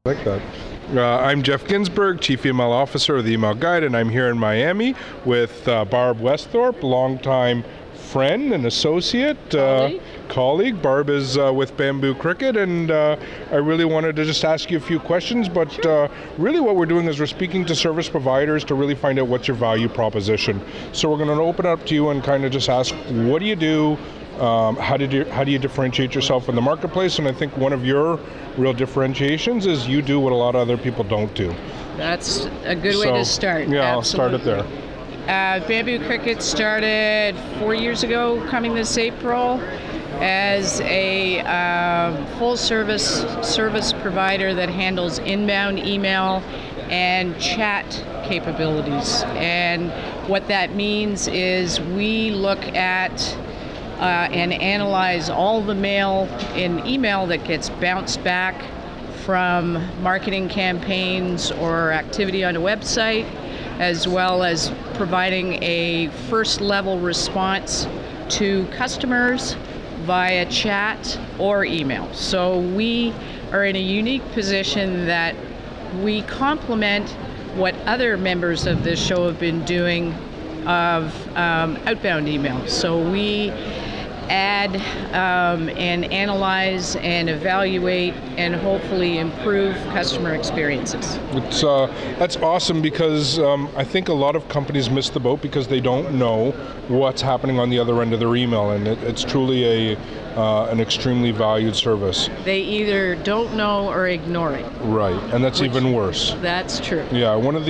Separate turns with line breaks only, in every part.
Like that. I'm Jeff Ginsberg, Chief Email Officer of the Email Guide, and I'm here in Miami with Barb Westhorpe, longtime friend and associate, colleague. Barb is with Bamboo Cricket, and I really wanted to just ask you a few questions, but really what we're doing is we're speaking to service providers to really find out what's your value proposition. So we're going to open up to you and kind of just ask, what do you do? How do you differentiate yourself in the marketplace? And I think one of your real differentiations is you do what a lot of other people don't do.
That's a good way to start.
Yeah,
Absolutely.
I'll start it there.
Bamboo Cricket started 4 years ago, coming this April, as a full service provider that handles inbound email and chat capabilities. And what that means is we look at and analyze all the mail in email that gets bounced back from marketing campaigns or activity on a website, as well as providing a first level response to customers via chat or email. So we are in a unique position that we complement what other members of this show have been doing of outbound email. So we add and analyze and evaluate and hopefully improve customer experiences.
That's awesome, because I think a lot of companies miss the boat because they don't know what's happening on the other end of their email, and it's truly an extremely valued service.
They either don't know or ignore it.
Right, and that's even worse.
That's true.
Yeah, one of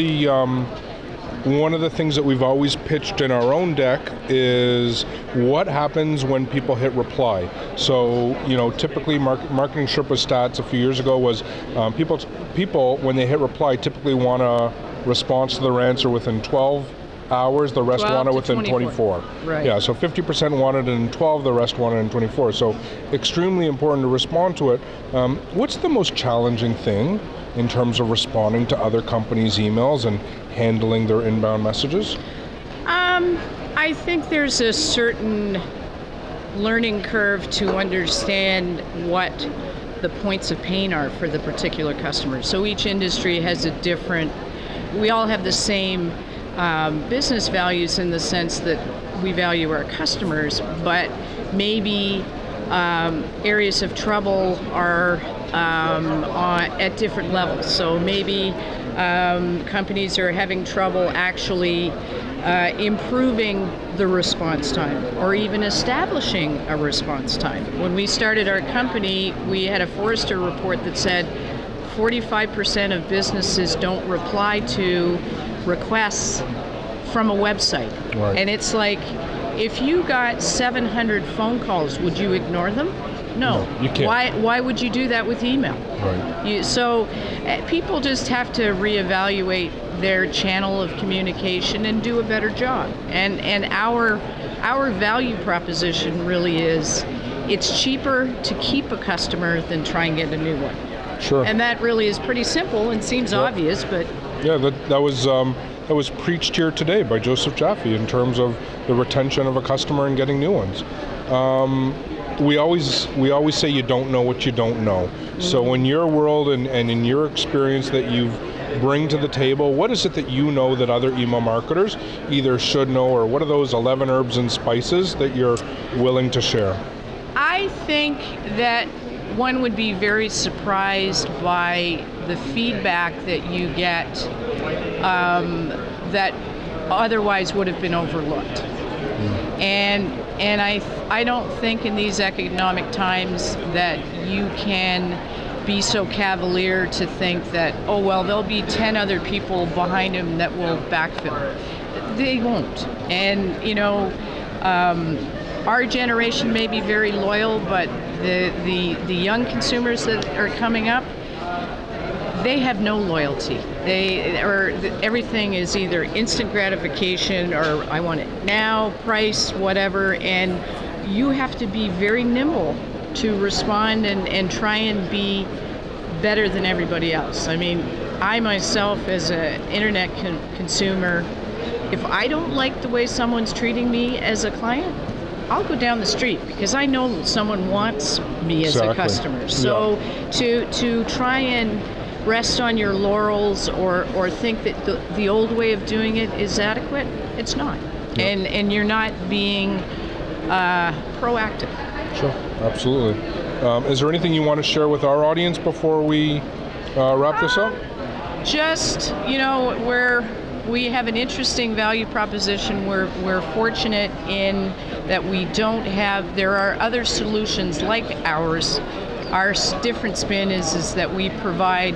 the things that we've always pitched in our own deck is what happens when people hit reply. So, typically Marketing Sherpa stats a few years ago was people when they hit reply typically want a response to their answer within 12 hours, the rest want it within 24.
Right.
Yeah, so 50% wanted it in 12, the rest wanted it in 24. So extremely important to respond to it. What's the most challenging thing in terms of responding to other companies' emails and handling their inbound messages?
I think there's a certain learning curve to understand what the points of pain are for the particular customer. So each industry has a different, we all have the same business values in the sense that we value our customers, but maybe areas of trouble are at different levels. So maybe companies are having trouble actually improving the response time or even establishing a response time. When we started our company, we had a Forrester report that said 45% of businesses don't reply to requests from a website.
Right.
And it's like, if you got 700 phone calls, would you ignore them? No,
you can't.
Why would you do that with email?
Right.
So people just have to reevaluate their channel of communication and do a better job. And our value proposition really is, it's cheaper to keep a customer than try and get a new one.
Sure.
And that really is pretty simple and seems obvious, but
yeah, that was preached here today by Joseph Jaffe in terms of the retention of a customer and getting new ones. We always say you don't know what you don't know. Mm-hmm. So in your world and in your experience that you bring to the table, what is it that you know that other email marketers either should know, or what are those 11 herbs and spices that you're willing to share?
I think that one would be very surprised by the feedback that you get that otherwise would have been overlooked. And I don't think in these economic times that you can be so cavalier to think that, oh well, there'll be 10 other people behind him that will backfill. They won't. And our generation may be very loyal, but the young consumers that are coming up, they have no loyalty. Everything is either instant gratification or I want it now, price, whatever, and you have to be very nimble to respond and try and be better than everybody else. I mean, I myself as an internet consumer, if I don't like the way someone's treating me as a client, I'll go down the street because I know someone wants me as a customer. So to try and rest on your laurels or think that the old way of doing it is adequate. It's not. Yep. And you're not being proactive.
Sure, absolutely. Is there anything you want to share with our audience before we wrap this up?
Just, we have an interesting value proposition. We're fortunate in that we don't have, there are other solutions like ours. Our different spin is that we provide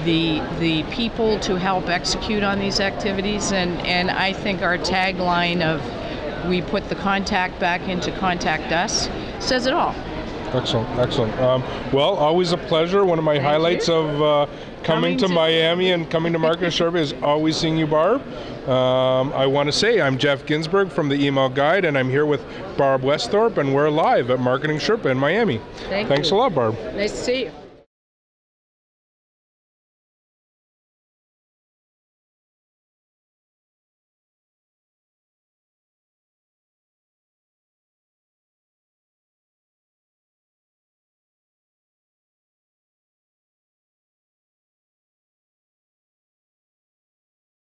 the people to help execute on these activities, and I think our tagline of we put the contact back into contact us says it all.
Excellent, excellent. Well, always a pleasure. One of my highlights of coming to Miami and coming to Marketing Sherpa is always seeing you, Barb. I want to say I'm Jeff Ginsburg from the Email Guide, and I'm here with Barb Westhorpe, and we're live at Marketing Sherpa in Miami.
Thanks
a lot, Barb.
Nice to see you.